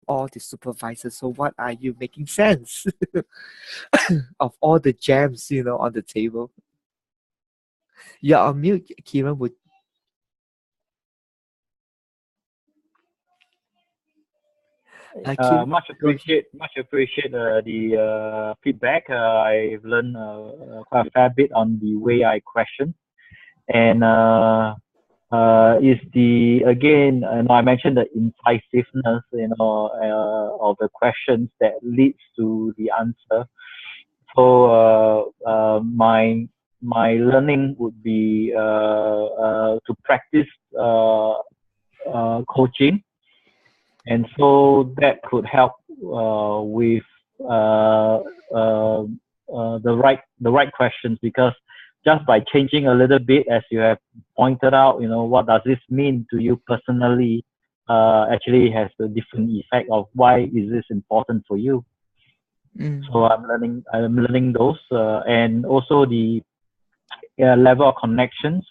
all the supervisors. So what are you making sense of all the gems, on the table? You're on mute, Kieran. Would Kieran, Much go ahead. appreciate the feedback. I've learned quite a fair bit on the way I question, and is the again, I mentioned the incisiveness, of the questions that leads to the answer. So my learning would be to practice coaching, and so that could help with uh, uh, the right questions, because just by changing a little bit, as you have pointed out, what does this mean to you personally, actually has a different effect of why is this important for you. So I'm learning those, and also the level of connections.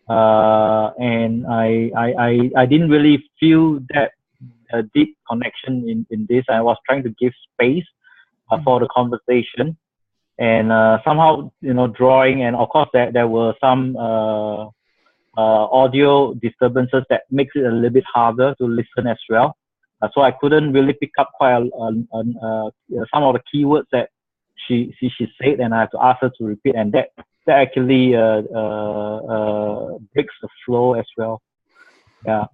And I didn't really feel that a deep connection in this. I was trying to give space for the conversation, and somehow, drawing, and of course there were some audio disturbances that makes it a little bit harder to listen as well. So I couldn't really pick up quite some of the keywords that she said, and I have to ask her to repeat, and that actually breaks the flow as well. Yeah.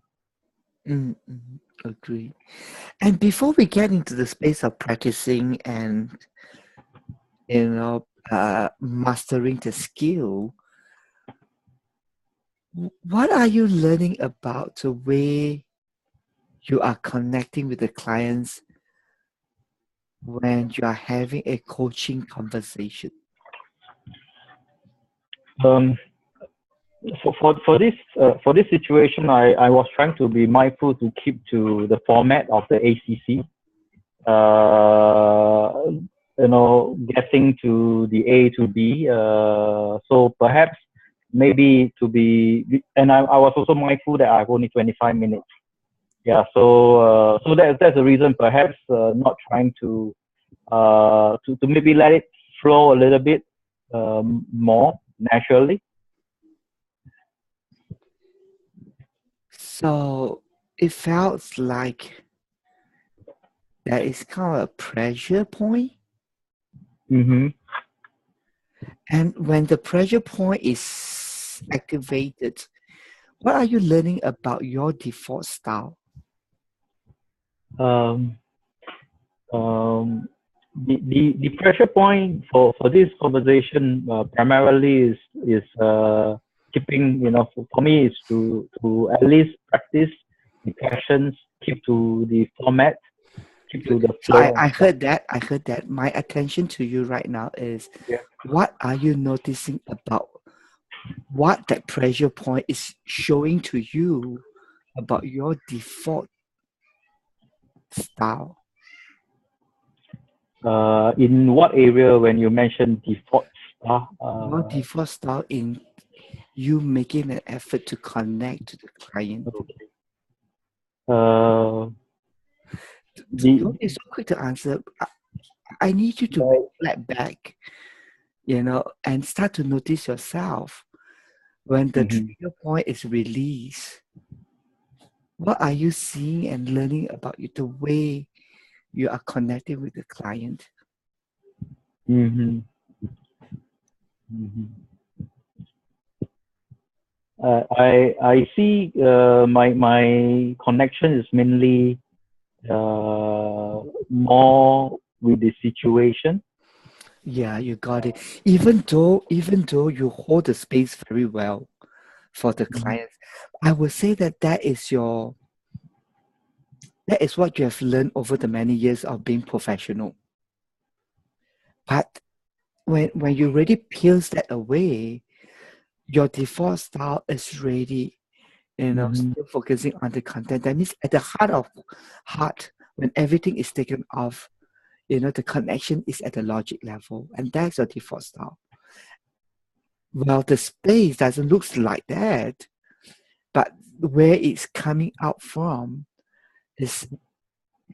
Agree. And before we get into the space of practicing and mastering the skill, what are you learning about the way you are connecting with the clients when you are having a coaching conversation? For this situation, I was trying to be mindful to keep to the format of the ACC. Getting to the A to B. So perhaps maybe to be, and I was also mindful that I have only 25 minutes. Yeah. So that's the reason. Perhaps not trying to maybe let it flow a little bit more naturally. So it felt like there is kind of a pressure point. Mm-hmm. And when the pressure point is activated, what are you learning about your default style? The pressure point for this conversation primarily is keeping, for me is to at least practice the questions, keep to the format, keep to the So flow. I heard that. My attention to you right now is, Yeah. what are you noticing about what that pressure point is showing to you about your default style? In what area when you mention default style? Your default style in you making an effort to connect to the client. Okay. Don't be so quick to answer. I need you to reflect back, and start to notice yourself when the trigger point is released. What are you seeing and learning about you, the way you are connecting with the client? Mm-hmm. I see my connection is mainly more with the situation. Yeah, you got it. Even though you hold the space very well for the clients, I would say that is what you have learned over the many years of being professional. But when you really peels that away, your default style is really, still focusing on the content. That means at the heart, when everything is taken off, the connection is at the logic level, and that's your default style. Well, the space doesn't look like that, but where it's coming out from is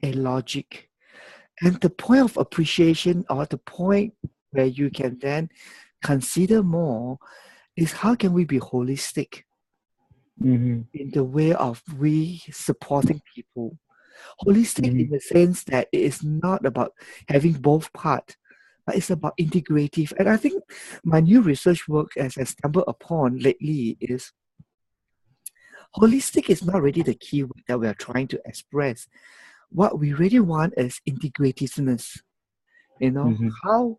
a logic. And the point of appreciation, or the point where you can then consider more, is how can we be holistic in the way of we supporting people. Holistic in the sense that it is not about having both parts, but it's about integrative. And I think my new research work, as I stumbled upon lately, is holistic is not really the keyword that we are trying to express. What we really want is integrativeness. How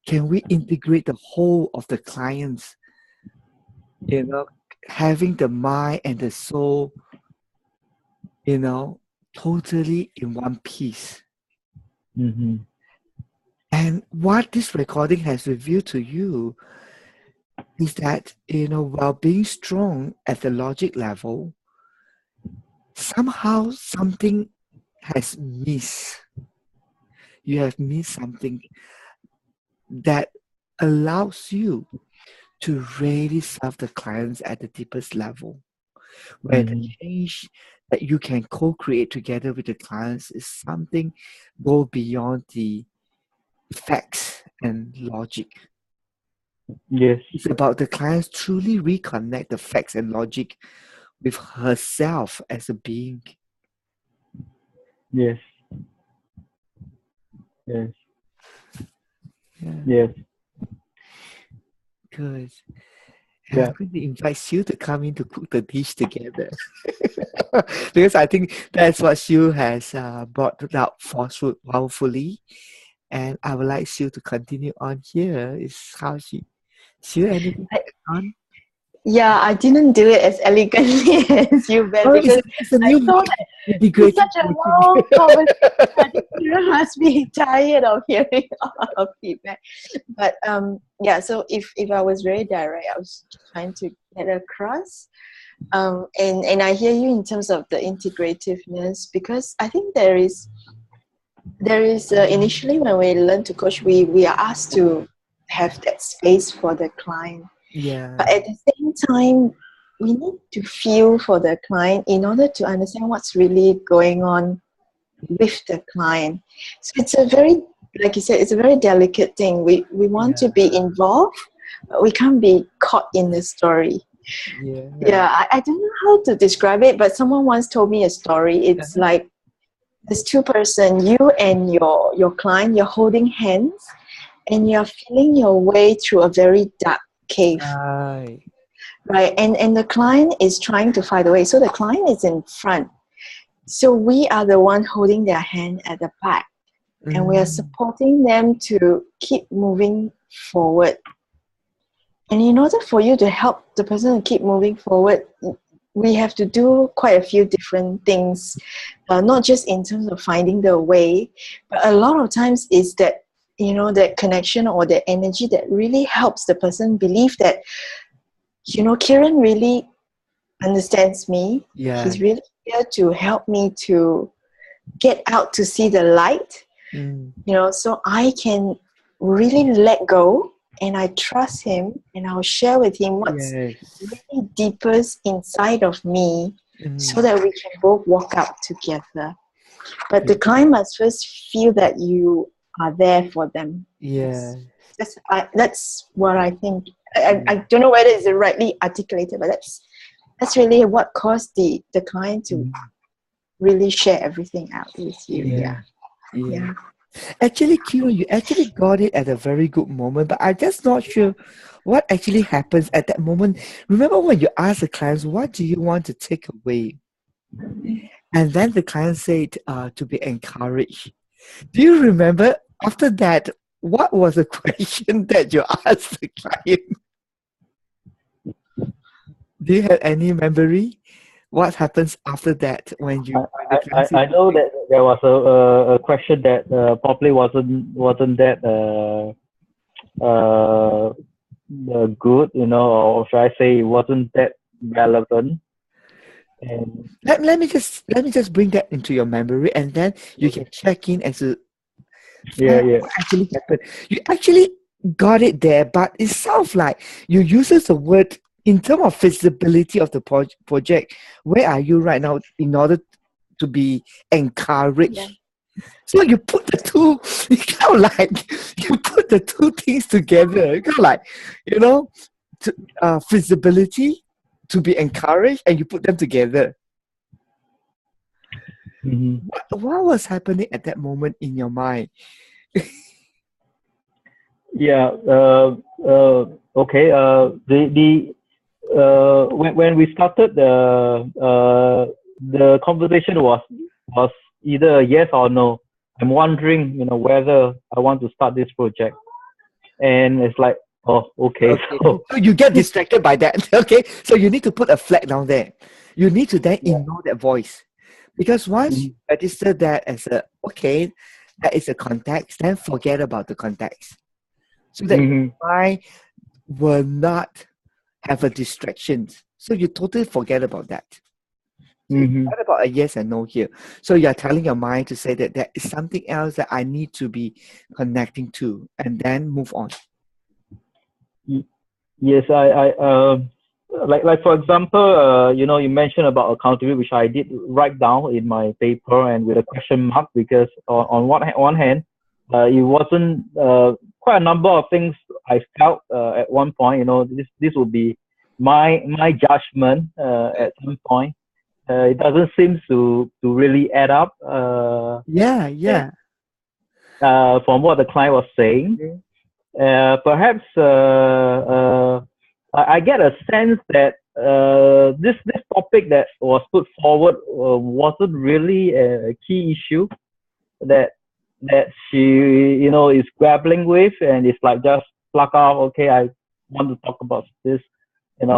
can we integrate the whole of the clients, having the mind and the soul, totally in one piece. And what this recording has revealed to you is that, while being strong at the logic level, somehow something has missed. You have missed something that allows you to really serve the clients at the deepest level, where the change that you can co-create together with the clients is something go beyond the facts and logic. Yes. It's about the clients truly reconnect the facts and logic with herself as a being. Yes. Yes. Yeah. Yes. Good. Yeah. I'm going to invite Sue to come in to cook the dish together. Because I think that's what Sue has brought out powerfully. And I would like Sue to continue on here. Is how Sue, anything to add on? Yeah, I didn't do it as elegantly as you, Ben, because it's a I new thought it's such a long conversation. I think you must be tired of hearing our feedback. But yeah, so if I was very direct, I was trying to get across. And I hear you in terms of the integrativeness, because I think there is initially when we learn to coach, we are asked to have that space for the client. Yeah. But at the same time, we need to feel for the client in order to understand what's really going on with the client. So it's a very, like you said, it's a very delicate thing. We want to be involved, but we can't be caught in the story. Yeah, I don't know how to describe it, but someone once told me a story. It's like there's two persons, you and your client, you're holding hands, and you're feeling your way through a very dark cave. Right. And the client is trying to find a way. So the client is in front. So we are the one holding their hand at the back. And we are supporting them to keep moving forward. And in order for you to help the person to keep moving forward, we have to do quite a few different things, not just in terms of finding the way, but a lot of times is that, that connection or the energy that really helps the person believe that, Kiran really understands me. Yeah. He's really here to help me to get out to see the light, so I can really let go, and I trust him, and I'll share with him what's really deepest inside of me, so that we can both walk out together. But the client must first feel that you are there for them. Yeah. That's what I think. I don't know whether it's rightly articulated, but that's really what caused the client to really share everything out with you. Yeah. Actually, Kiran, you actually got it at a very good moment, but I'm just not sure what actually happens at that moment. Remember when you asked the clients, what do you want to take away? And then the client said to be encouraged. Do you remember after that, what was the question that you asked the client? Do you have any memory? What happens after that when you? I know that there was a question that probably wasn't that good, or should I say it wasn't that relevant. And let me just bring that into your memory, and then you can check in as to what actually happened. You actually got it there, but it sounds like you uses the word in terms of feasibility of the project. Where are you right now in order to be encouraged. Yeah. So you put the two, you kind of like, you put the two things together, kind of like, you know, feasibility to be encouraged, and you put them together. Mm-hmm. What was happening at that moment in your mind? Yeah. Okay. When we started the conversation was either a yes or no. I'm wondering, whether I want to start this project, and it's like, oh, okay. Okay, so you get distracted by that. Okay, so you need to put a flag down there. You need to then Yeah. ignore that voice, because once you Mhm. register that as a okay, that is a context, then forget about the context, so that your Mhm. mind will not have a distraction. So you totally forget about that. So it's Mhm. not about a yes and no here. So you're telling your mind to say that there is something else that I need to be connecting to, and then move on. Y- Yes, like for example, you mentioned about accountability, which I did write down in my paper and with a question mark, because on one hand, it wasn't quite a number of things I felt at one point. This would be my judgment at some point. It doesn't seem to really add up Yeah. from what the client was saying. Perhaps I get a sense that this topic that was put forward wasn't really a key issue that she is grappling with, and it's like just pluck out. Okay, I want to talk about this, and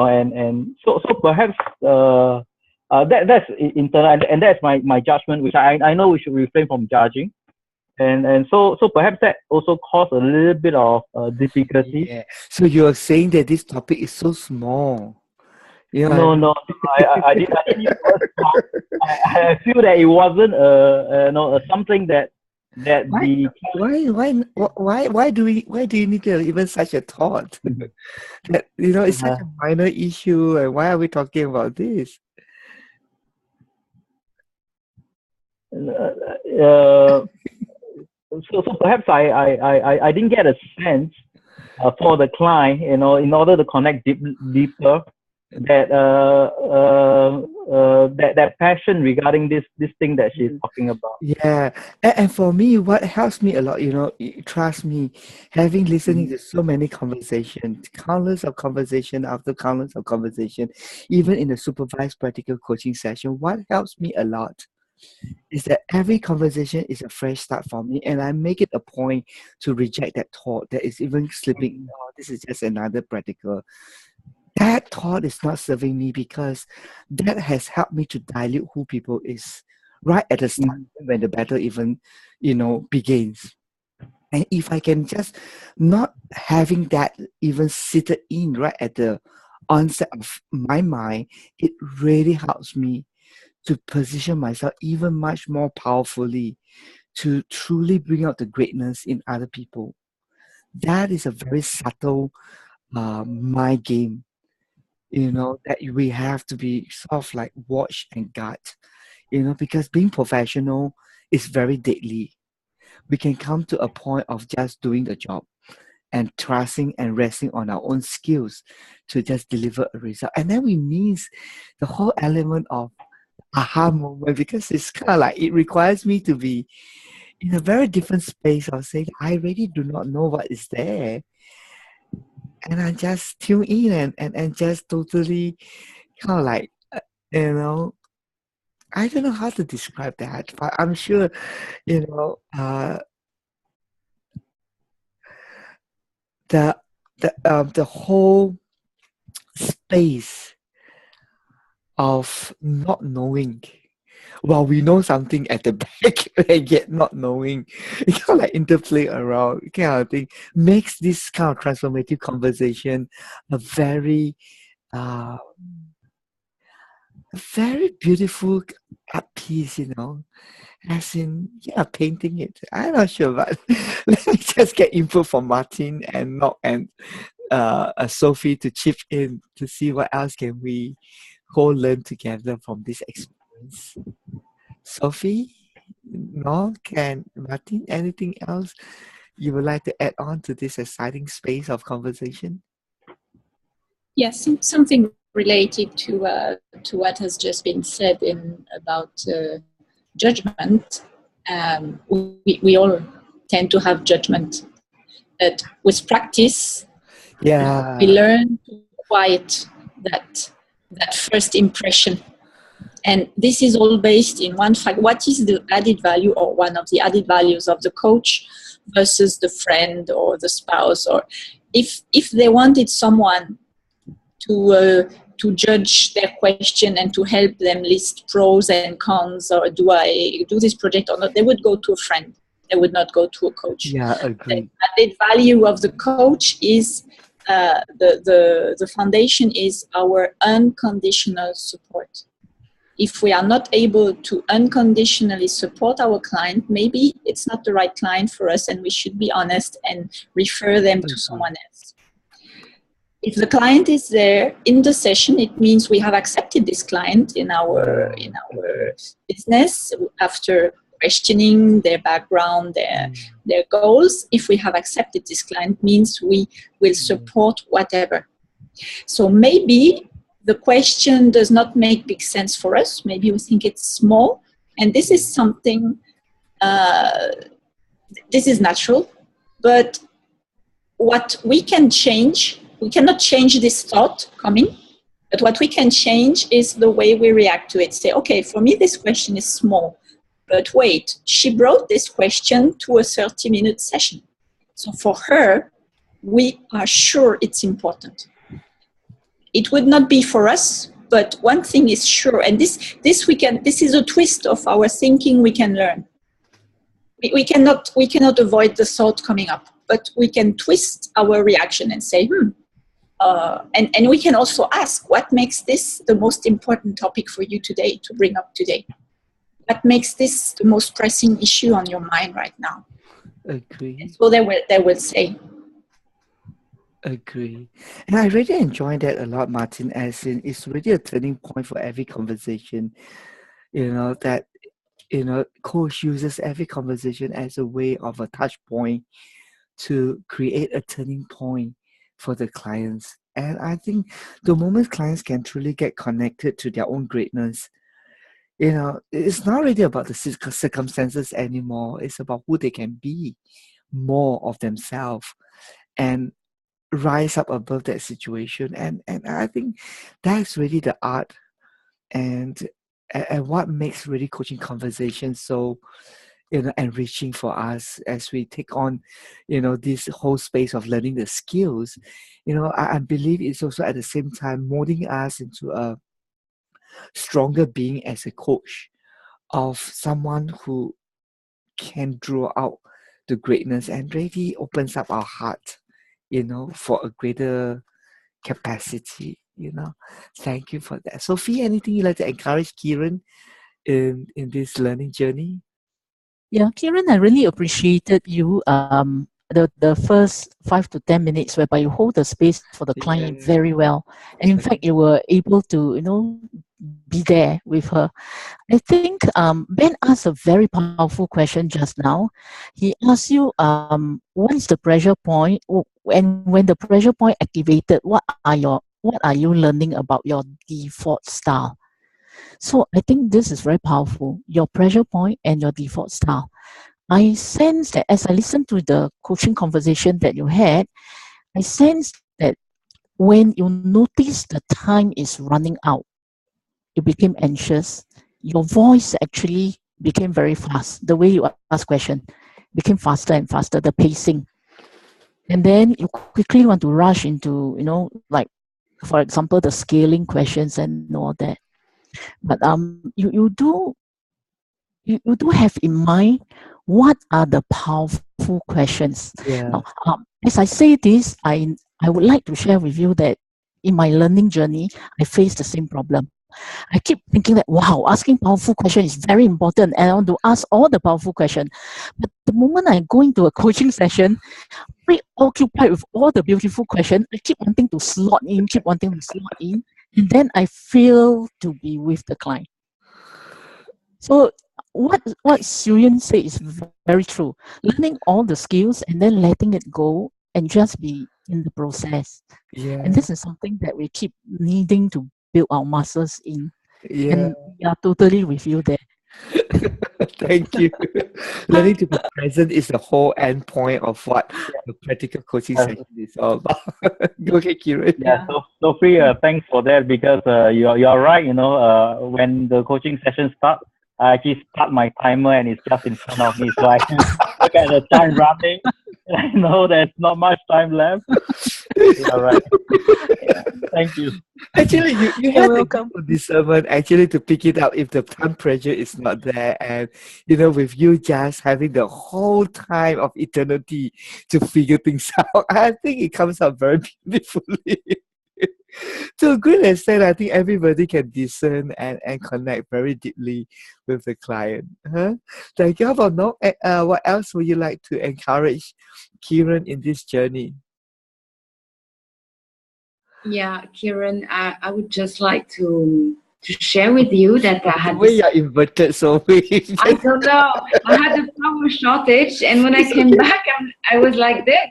so perhaps that's internal, and that's my judgment, which I know we should refrain from judging. And so perhaps that also caused a little bit of difficulty. Yeah. So you're saying that this topic is so small. You know what I No, mean? no, I didn't use the word smart. I feel that it wasn't something that Why, the why do you need to even such a thought? That it's such uh, a minor issue, and why are we talking about this? uh, so perhaps I didn't get a sense for the client, in order to connect deeper, that that passion regarding this thing that she's talking about. Yeah, and for me, what helps me a lot, trust me, having listening Mhm. to so many conversations, countless of conversation after countless of conversation, even in the supervised practical coaching session, what helps me a lot is that every conversation is a fresh start for me, and I make it a point to reject that thought that is even slipping. Oh, this is just another practical. That thought is not serving me, because that has helped me to dilute who people is right at the start Mhm. when the battle even begins. And if I can just not having that even seated in right at the onset of my mind, it really helps me to position myself even much more powerfully to truly bring out the greatness in other people. That is a very subtle mind game, that we have to be sort of like watch and guard, because being professional is very deadly. We can come to a point of just doing the job and trusting and resting on our own skills to just deliver a result. And then we miss the whole element of aha moment, because it's kind of like it requires me to be in a very different space of saying, I really do not know what is there. And I just tune in and just totally kind of like, you know, I don't know how to describe that, but I'm sure, you know, uh, the the whole space of not knowing. Well, we know something at the back, and yet not knowing. It kind of like interplay around kind of thing makes this kind of transformative conversation a uh, very beautiful art piece, as in, yeah, painting it. I'm not sure, but let me just get input from Martin and Nock and Sophie to chip in to see what else can we co-learn together from this experience. Sophie, no, can Martin, anything else you would like to add on to this exciting space of conversation? Yes, something related to what has just been said about judgment. We all tend to have judgment, but with practice, Yeah. we learn to quiet that first impression. And this is all based in one fact: what is the added value, or one of the added values, of the coach versus the friend or the spouse? Or if they wanted someone to judge their question and to help them list pros and cons, or do I do this project or not, they would go to a friend. They would not go to a coach. Yeah, agree. The added value of the coach is the foundation is our unconditional support. If we are not able to unconditionally support our client, maybe it's not the right client for us, and we should be honest and refer them to someone else. If the client is there in the session, it means we have accepted this client in our business after questioning their background, their goals. If we have accepted this client, means we will support whatever. So maybe the question does not make big sense for us. Maybe we think it's small, and this is something. This is natural, but what we can change. We cannot change this thought coming, but what we can change is the way we react to it. Say, okay, for me this question is small, but wait, she brought this question to a 30-minute session. So for her, we are sure it's important. It would not be for us, but one thing is sure, and this is a twist of our thinking we can learn. We cannot avoid the thought coming up, but we can twist our reaction and say, and we can also ask, what makes this the most important topic for you today to bring up today? What makes this the most pressing issue on your mind right now? Agree. So they will say. Agree. And I really enjoy that a lot, Martin, as in it's really a turning point for every conversation. That coach uses every conversation as a way of a touch point to create a turning point for the clients. And I think the moment clients can truly get connected to their own greatness, it's not really about the circumstances anymore. It's about who they can be, more of themselves, and rise up above that situation. And I think that's really the art and what makes really coaching conversations so enriching for us as we take on this whole space of learning the skills. I believe it's also at the same time molding us into a stronger being as a coach, of someone who can draw out the greatness and really opens up our heart for a greater capacity. Thank you for that. Sophie, anything you'd like to encourage Kieran in this learning journey? Yeah, Kieran, I really appreciated you the first 5 to 10 minutes whereby you hold the space for the client very well. And in fact, you were able to, be there with her. I think Ben asked a very powerful question just now. He asked you, what is the pressure point? And when the pressure point activated, what are you learning about your default style? So I think this is very powerful, your pressure point and your default style. I sense that as I listened to the coaching conversation that you had, I sense that when you notice the time is running out, you became anxious. Your voice actually became very fast. The way you ask question became faster and faster, the pacing. And then you quickly want to rush into, like, for example, the scaling questions and all that. But you do have in mind what are the powerful questions. Yeah. Now, as I say this, I would like to share with you that in my learning journey, I faced the same problem. I keep thinking that, wow, asking powerful questions is very important, and I want to ask all the powerful questions. But the moment I go into a coaching session, preoccupied with all the beautiful questions, I keep wanting to slot in, and then I fail to be with the client. So what Suyun said is very true. Learning all the skills and then letting it go and just be in the process. Yeah. And this is something that we keep needing to build our muscles in. Yeah. And we are totally with you there. Thank you. Learning to be present is the whole end point of what the practical coaching session is all about. Okay, Kiran. Yeah, so Sophie, thanks for that, because you're right. When the coaching session starts, I actually start my timer and it's just in front of me, so I can look at the time running. I know there's not much time left. You're right. Yeah, thank you. Actually, you You're had the welcome. good discernment actually to pick it up if the time pressure is not there, and with you just having the whole time of eternity to figure things out, I think it comes out very beautifully. To a great extent, I think everybody can discern and connect very deeply with the client. Huh? Thank you. How about no? What else would you like to encourage Kiran in this journey? Yeah, Kiran, I would just like to share with you that I had The way you're inverted, so I don't know. I had a power shortage, and when I came back, I was like this.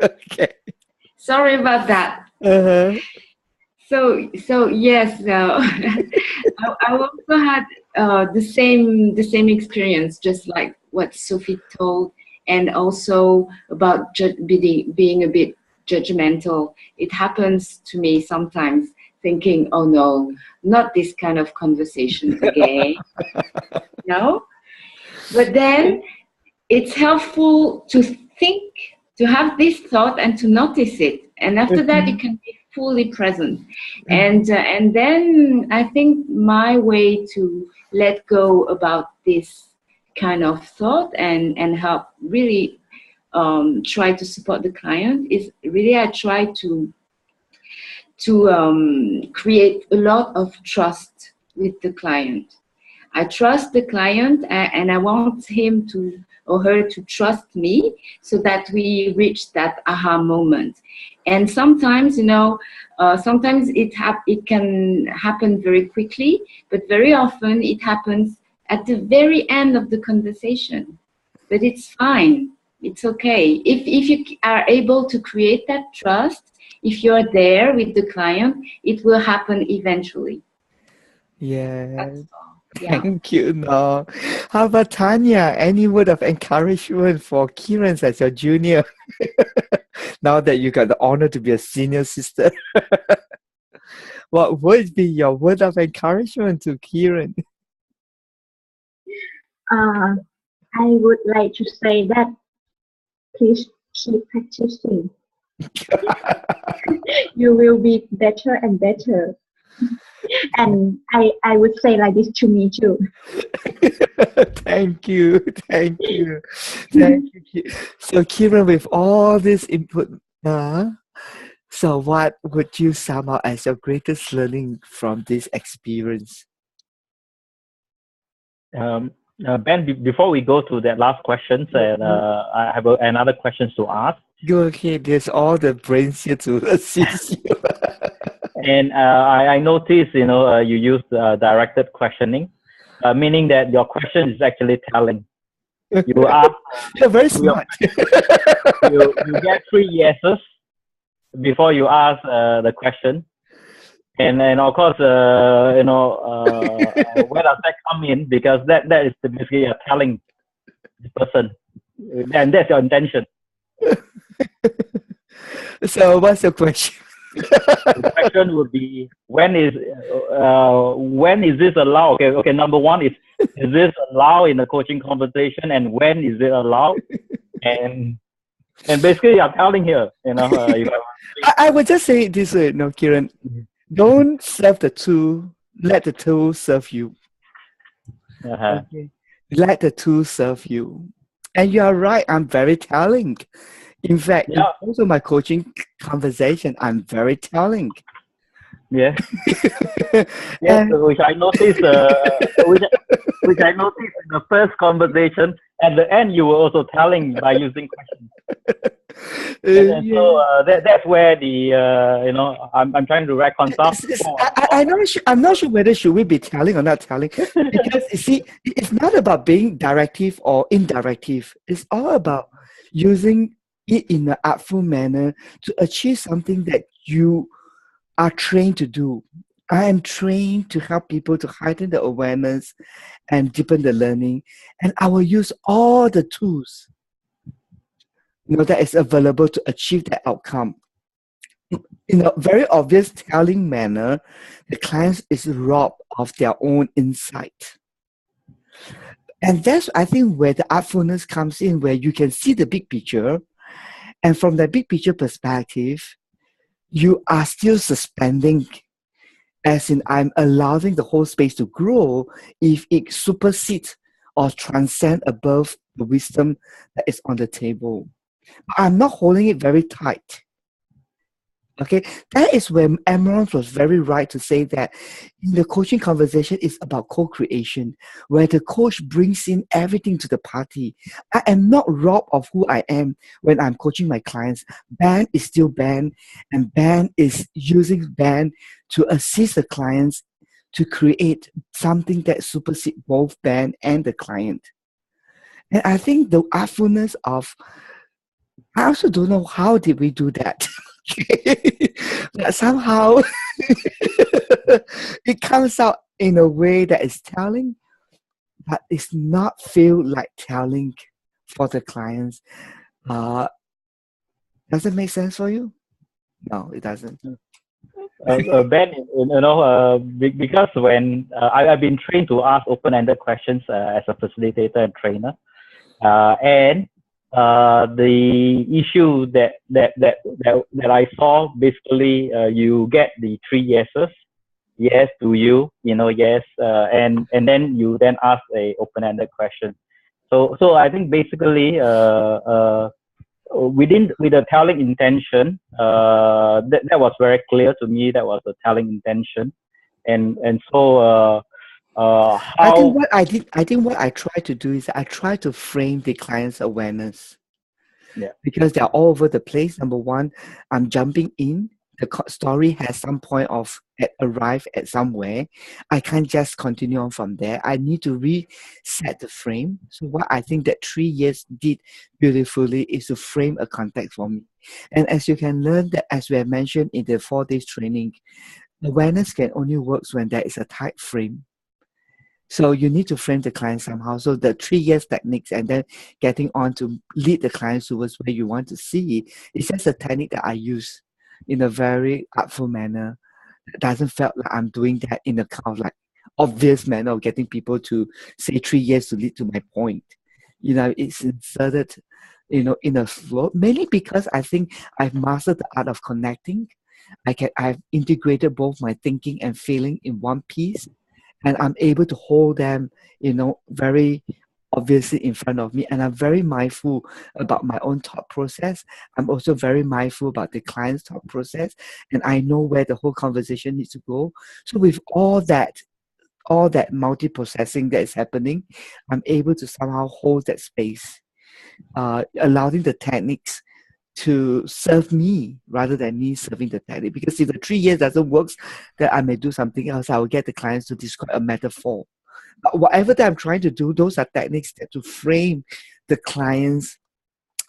Okay. Sorry about that. Uh-huh. So yes, I also had the same experience, just like what Sophie told, and also about being a bit judgmental. It happens to me sometimes, thinking, "Oh no, not this kind of conversation again." No, but then it's helpful to think, to have this thought, and to notice it, and after that, you can be fully present. And then I think my way to let go about this kind of thought and help really try to support the client is really I try to create a lot of trust with the client. I trust the client, and I want him to or her to trust me, so that we reach that aha moment. And sometimes, sometimes it can happen very quickly, but very often it happens at the very end of the conversation. But it's fine. It's okay. If you are able to create that trust, if you're there with the client, it will happen eventually. Yeah. That's all. Yeah. Thank you, no. How about Tanya? Any word of encouragement for Kiran as your junior? Now that you got the honor to be a senior sister, what would be your word of encouragement to Kiran? I would like to say that please keep practicing. You will be better and better. And I would say like this to me too. Thank you. So Kiran, with all this input, so what would you sum up as your greatest learning from this experience? Ben, before we go to that last question, I have another question to ask. Go ahead. There's all the brains here to assist you. And I noticed, you use directed questioning, meaning that your question is actually telling. You ask. You're very smart. you get 3 yeses before you ask the question, and of course, where does that come in? Because that is basically telling the person, and that's your intention. So, what's your question? The question would be, when is this allowed? Okay. Number one is this allowed in a coaching conversation, and when is it allowed? And basically, I'm telling here, I would just say it this way, Kiran. Don't serve the tool. Let the tool serve you. Okay. Let the tool serve you. And you are right. I'm very telling. In fact, in also my coaching conversation, I'm very telling. Yeah. Which I noticed. Which I noticed in the first conversation. At the end, you were also telling by using questions. And Yeah. so that's where the I'm trying to reconcile. I'm not sure whether should we be telling or not telling, because you see, it's not about being directive or indirective. It's all about using it in an artful manner to achieve something that you are trained to do. I am trained to help people to heighten the awareness and deepen the learning, and I will use all the tools that is available to achieve that outcome. In a very obvious telling manner, the client is robbed of their own insight. And that's, I think, where the artfulness comes in, where you can see the big picture. And from the big picture perspective, you are still suspending, as in I'm allowing the whole space to grow if it supersedes or transcends above the wisdom that is on the table. I'm not holding it very tight. Okay, that is where Emerald was very right to say that in the coaching conversation is about co-creation, where the coach brings in everything to the party. I am not robbed of who I am when I'm coaching my clients. Ben is still Ben, and Ben is using Ben to assist the clients to create something that supersedes both Ben and the client. And I think the artfulness of, I also don't know how did we do that. But somehow it comes out in a way that is telling, but it's not feel like telling for the clients. Does it make sense for you? No, it doesn't. Ben, because when I've been trained to ask open-ended questions as a facilitator and trainer, and the issue that I saw, basically, you get the 3 yeses. Yes, do you? Yes, and then you then ask a open-ended question. So I think basically, with a telling intention, that was very clear to me. That was a telling intention, and so how I think what I try to do is I try to frame the client's awareness. Yeah. Because they're all over the place. Number one, I'm jumping in. The story has some point of arrive at somewhere. I can't just continue on from there. I need to reset the frame. So what I think that 3 years did beautifully is to frame a context for me. And as you can learn that, as we have mentioned in the 4 days training, awareness can only work when there is a tight frame. So you need to frame the client somehow. So the 3 years techniques and then getting on to lead the client towards where you want to see. It's just a technique that I use in a very artful manner. It doesn't feel like I'm doing that in a kind of like obvious manner of getting people to say 3 years to lead to my point. It's inserted, in a flow, mainly because I think I've mastered the art of connecting. I've integrated both my thinking and feeling in one piece, and I'm able to hold them, very obviously in front of me. And I'm very mindful about my own thought process. I'm also very mindful about the client's thought process, and I know where the whole conversation needs to go. So with all that multi-processing that is happening, I'm able to somehow hold that space, allowing the techniques to serve me rather than me serving the technique. Because if the 3 years doesn't work, then I may do something else. I will get the clients to describe a metaphor. But whatever that I'm trying to do, those are techniques that to frame the client's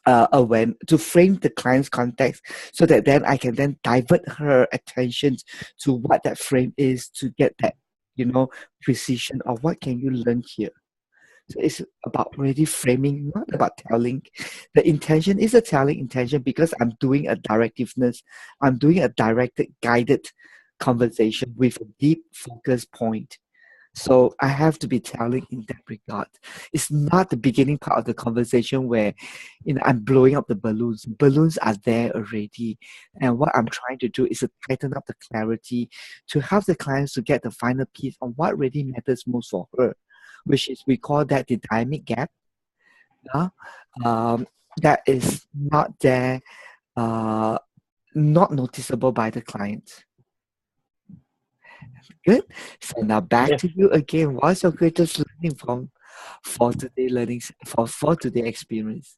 to frame the client's context, so that then I can then divert her attention to what that frame is, to get that precision of what can you learn here. So it's about really framing, not about telling. The intention is a telling intention because I'm doing a directiveness. I'm doing a directed, guided conversation with a deep focus point. So I have to be telling in that regard. It's not the beginning part of the conversation where, I'm blowing up the balloons. Balloons are there already. And what I'm trying to do is to tighten up the clarity to help the clients to get the final piece on what really matters most for her, which is, we call that the dynamic gap. That is not there, not noticeable by the client. Good. So now back to you again. What's your greatest learning for today experience?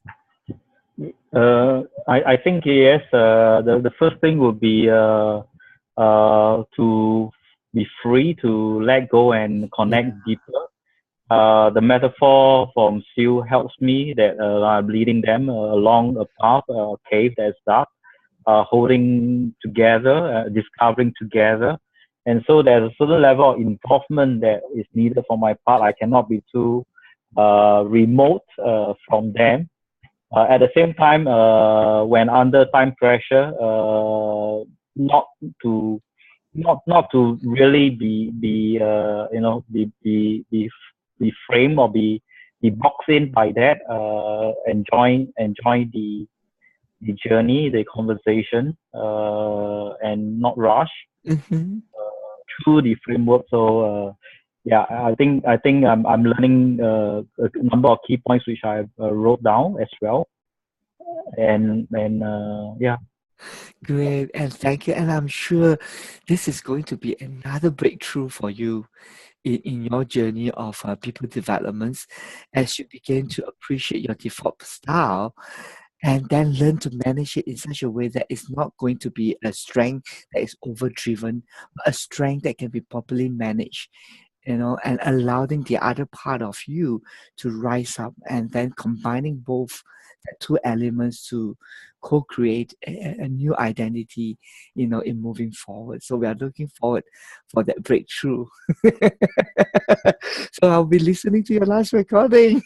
I think yes. The first thing would be to be free to let go and connect deeper. The metaphor from Sue helps me that I'm leading them along a path, a cave that's dark, holding together, discovering together. And so there's a certain level of involvement that is needed for my part. I cannot be too remote from them. At the same time, when under time pressure, not to not to really be be framed or be boxed in by that. Enjoy the journey, the conversation, and not rush Mm-hmm. through the framework. So yeah, I think I'm learning a number of key points which I wrote down as well, and yeah. Great, and thank you. And I'm sure this is going to be another breakthrough for you in your journey of people developments as you begin to appreciate your default style and then learn to manage it in such a way that it's not going to be a strength that is overdriven, but a strength that can be properly managed, and allowing the other part of you to rise up, and then combining both the two elements to co-create a new identity, in moving forward. So we are looking forward for that breakthrough. So I'll be listening to your last recording.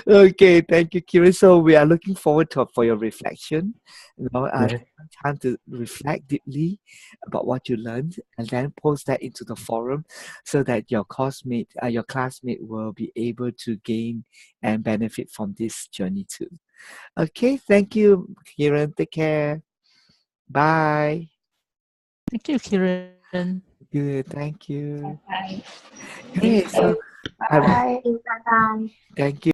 Okay, thank you, Kieran. So we are looking forward for your reflection. Yes. Time to reflect deeply about what you learned, and then post that into the forum, so that your classmate will be able to gain and benefit from this journey too. Okay, thank you, Kieran. Take care. Bye. Thank you, Kiran. Good. Thank you. Bye. Great. So, Bye. Bye bye. thank you.